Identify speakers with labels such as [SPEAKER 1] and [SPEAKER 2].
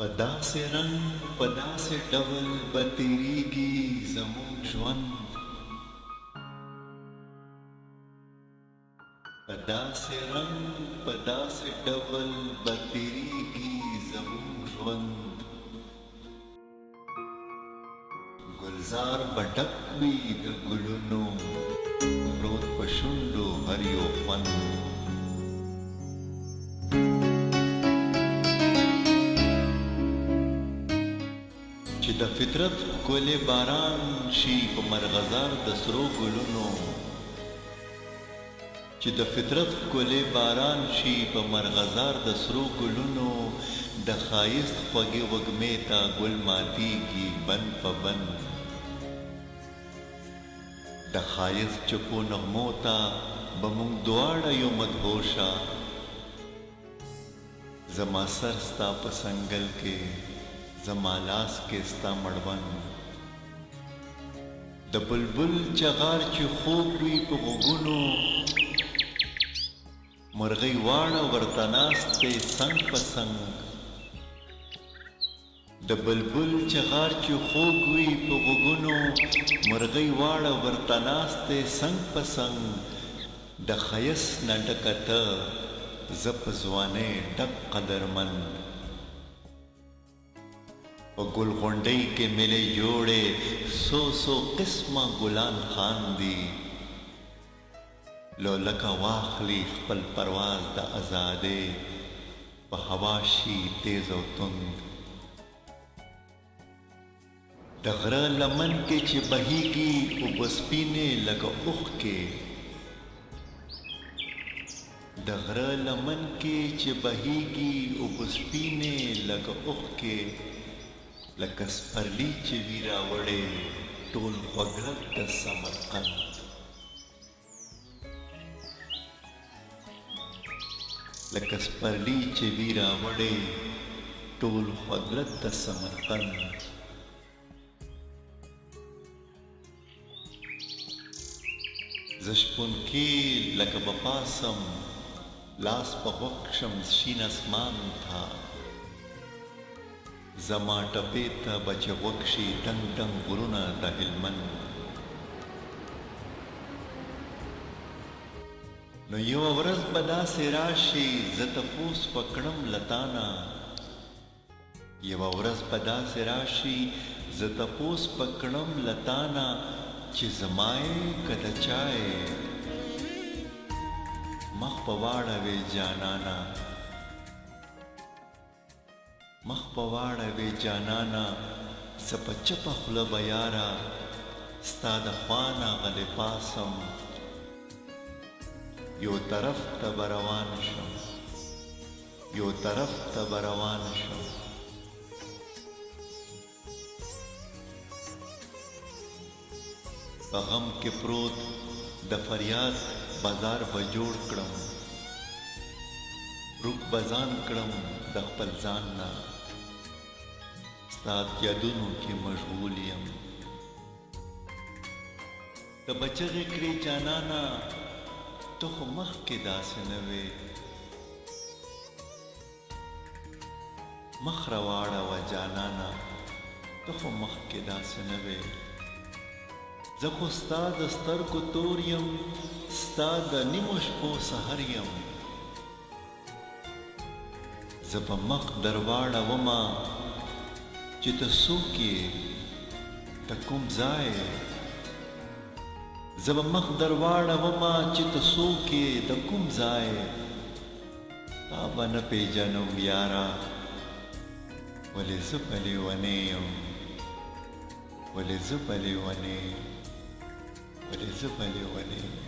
[SPEAKER 1] पदासे रंग पदासे डबल बतेरीगी जमून ژوند पदासे रंग पदासे डबल बतेरीगी जमून ژوند गुलजार बटकवी د ګلونو پروت په شونډو هر یو خوند چې د فطرت ښکلی باران شي په مرغزار د سرو ګلونو چې د فطرت ښکلی باران شي په مرغزار د سرو ګلونو د ښایست خوږې وږمې ته ګل ماتیږي بند په بند د ښایست چپو نغمو ته به موږ دواړه یو مدهوشه زما سر ستا په سنګل کې زما لاس کې ستا مړوند د بلبل چغار چې خوږ وي په غوږونو مرغۍ واړه ورته ناست دی څنګ په څنګ د بلبل چغار چې خوږ وي په غوږونو مرغۍ واړه ورته ناست دی څنګ په څنګ د ښایست نه ډکه ته زه په ځوانۍ ډک قدرمن په ګل غونډۍ کې ملې جوړې څو قسمه ګلان خاندي لولکه واخلي خپل پرواز د ازادۍ په هوا شي تیز او تند د غره لمن کې چې بهیږي اوبه سپینې لکه اوښکې د غره لمن کې چې بهیږي اوبه سپینې لکه اوښکې لکه سپرلی چې وي راوړې ټول خوږرګ د سمرقند لکه سپرلی چې وي راوړې ټول خوږرګ د سمرقند زه شپونکي لکه به پاسم لاس په غوږ شم شین اسمان ته زما ټپې ته به چې غوږ شي ډنګ ډنګ غرونه د هلمند نو یوه ورځ به داسې راشي زه تپوس به کړم له تانه یوه ورځ به داسې راشي زه تپوس به کړم له تانه چې زما یې که د چا یې مخ په واړوې جانانه مخ په واړوې جانانه زه په چپه خوله به یاره ستا د خوا نه غلی پاسم یو طرف ته به روان شم یو طرف ته به روان شم په غم کې پروت د فریاد بازار به جوړ کړم روک بزان کړم د خپل ځان نه ستا یادونو کې مشغول یم که به چغې کړې جانانه ته خو مخکې داسې نه وې مخ راواړوه جانانه ته خو مخکې داسې نه وې زه خو ستا د سترګو تور یم ستا د نیمو شپو سحر یم زه به مخ در واړومه چې ته څوک یې د کوم ځای زه به مخ در واړومه چې ته څوک یې د کوم ځای تا به نه پېژنم یاره ولې زه په لیونۍ یم ولې زه په لیونۍ ولې زه په لیونۍ